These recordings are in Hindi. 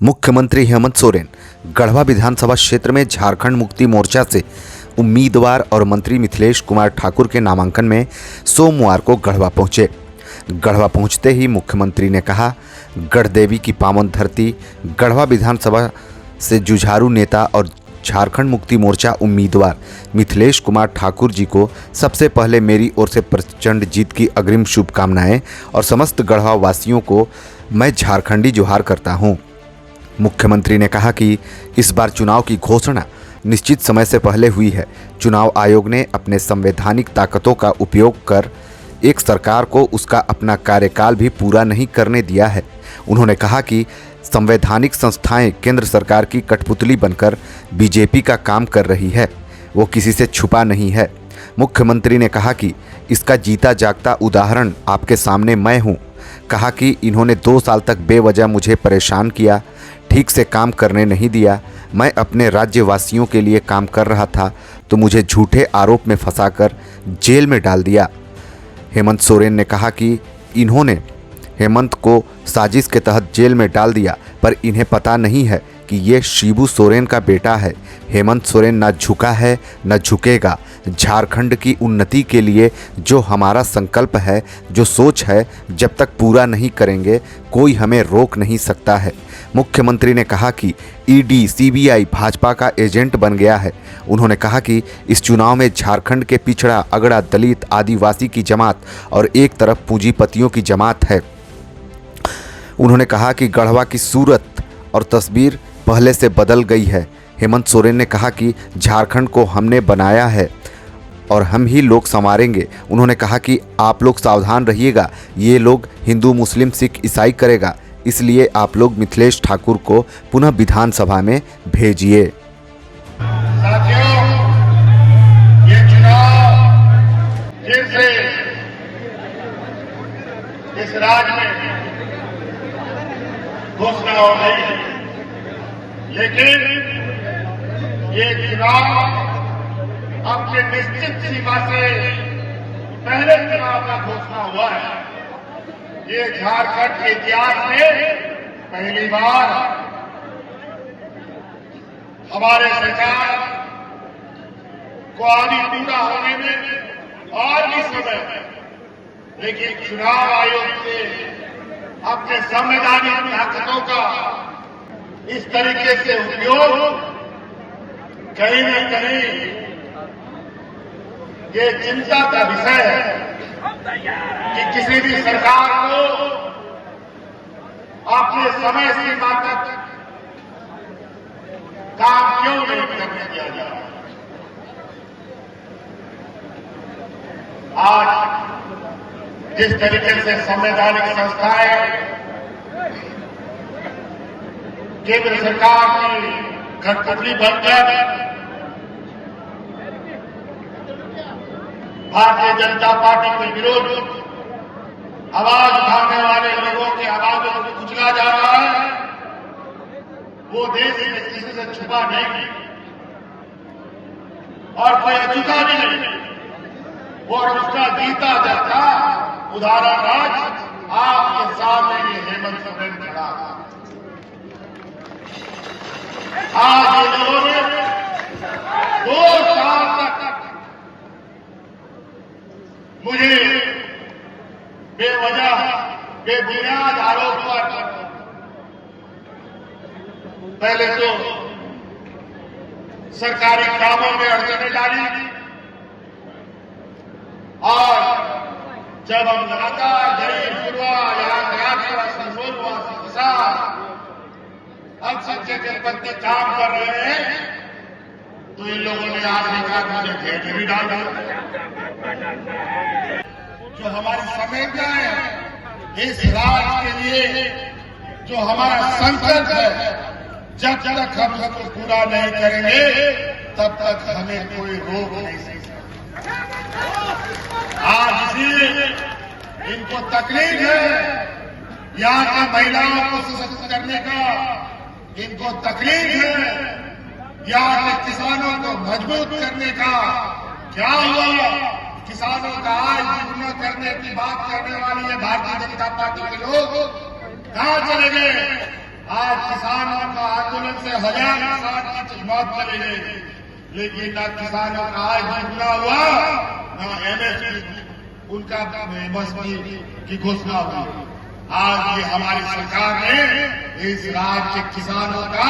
मुख्यमंत्री हेमंत सोरेन गढ़वा विधानसभा क्षेत्र में झारखंड मुक्ति मोर्चा से उम्मीदवार और मंत्री मिथिलेश कुमार ठाकुर के नामांकन में सोमवार को गढ़वा पहुंचे। गढ़वा पहुंचते ही मुख्यमंत्री ने कहा, गढ़देवी की पावन धरती गढ़वा विधानसभा से जुझारू नेता और झारखंड मुक्ति मोर्चा उम्मीदवार मिथिलेश कुमार ठाकुर जी को सबसे पहले मेरी ओर से प्रचंड जीत की अग्रिम शुभकामनाएं और समस्त गढ़वा वासियों को मैं झारखंडी जोहार करता हूं। मुख्यमंत्री ने कहा कि इस बार चुनाव की घोषणा निश्चित समय से पहले हुई है। चुनाव आयोग ने अपने संवैधानिक ताकतों का उपयोग कर एक सरकार को उसका अपना कार्यकाल भी पूरा नहीं करने दिया है। उन्होंने कहा कि संवैधानिक संस्थाएं केंद्र सरकार की कठपुतली बनकर बीजेपी का काम कर रही है, वो किसी से छुपा नहीं है। मुख्यमंत्री ने कहा कि इसका जीता जागता उदाहरण आपके सामने मैं हूँ। कहा कि इन्होंने 2 साल तक बेवजह मुझे परेशान किया, ठीक से काम करने नहीं दिया। मैं अपने राज्यवासियों के लिए काम कर रहा था तो मुझे झूठे आरोप में फंसाकर जेल में डाल दिया। हेमंत सोरेन ने कहा कि इन्होंने हेमंत को साजिश के तहत जेल में डाल दिया, पर इन्हें पता नहीं है कि ये शिबू सोरेन का बेटा है। हेमंत सोरेन न झुका है न झुकेगा। झारखंड की उन्नति के लिए जो हमारा संकल्प है, जो सोच है, जब तक पूरा नहीं करेंगे कोई हमें रोक नहीं सकता है। मुख्यमंत्री ने कहा कि ईडी, सीबीआई भाजपा का एजेंट बन गया है। उन्होंने कहा कि इस चुनाव में झारखंड के पिछड़ा, अगड़ा, दलित, आदिवासी की जमात और एक तरफ पूंजीपतियों की जमात है। उन्होंने कहा कि गढ़वा की सूरत और तस्वीर पहले से बदल गई है। हेमंत सोरेन ने कहा कि झारखंड को हमने बनाया है और हम ही लोग संवारेंगे। उन्होंने कहा कि आप लोग सावधान रहिएगा, ये लोग हिंदू, मुस्लिम, सिख, ईसाई करेगा, इसलिए आप लोग मिथिलेश ठाकुर को पुनः विधानसभा में भेजिए। साथियों, ये चुनाव फिर से इस राज्य में घोषणा हो गई है, लेकिन ये चुनाव अपने निश्चित सीमा से पहले चुनाव का घोषणा हुआ है। ये झारखंड के इतिहास में पहली बार हमारे सरकार को आदि पूरा होने में और भी समय है, लेकिन चुनाव आयोग से अपने संवैधानिक ताकतों का इस तरीके से उपयोग कहीं न कहीं ये चिंता का विषय है कि किसी भी सरकार को अपने समय सीमा तक काम क्यों नहीं करने दिया जा रहा। आज जिस तरीके से संवैधानिक संस्थाएं केंद्र सरकार की कठपुतली बनकर भारतीय जनता पार्टी के विरोध आवाज उठाने वाले लोगों की आवाजों को कुचला जा रहा है, वो देश में किसी से छुपा नहीं और कोई अछूता भी नहीं। वो उसका जीता जाता उदाहरण आज आपके सामने ये हेमंत सोरेन खड़ा। आज ये लोगों ने 2 साल तक मुझे बेवजह, बेबुनियाद आरोप पर पहले तो सरकारी कामों में अड़चनें डाली और जब हम लगातार गरीब, युवा, यहाँ किसान, अल्पसंख्यक के प्रति काम कर रहे हैं, तो इन लोगों ने आखिरकार मुझे जेल भी डाल दिया। जो हमारी संवेदना है इस राज्य के लिए, जो हमारा संकल्प है, जब तक हम उसको पूरा नहीं करेंगे तब तक हमें कोई रोक नहीं सकता। आज इसलिए इनको तकलीफ है, यहाँ की महिलाओं को सशक्त करने का इनको तकलीफ है, यहाँ के किसानों को मजबूत करने का। क्या हुआ? किसानों का आज दुगना करने की बात करने वाली है भारतीय जनता पार्टी के लोग कहां चले गए? आज किसानों का आंदोलन से 1000 किसान की मौत चली गई, लेकिन न किसानों का आज दुगना हुआ, न एमएसपी उनका मजबूरी की घोषणा हुई। आज ये हमारी सरकार ने इस राज्य के किसानों का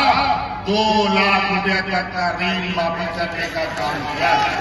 2 लाख रुपए तक का ऋण माफी करने का काम किया है।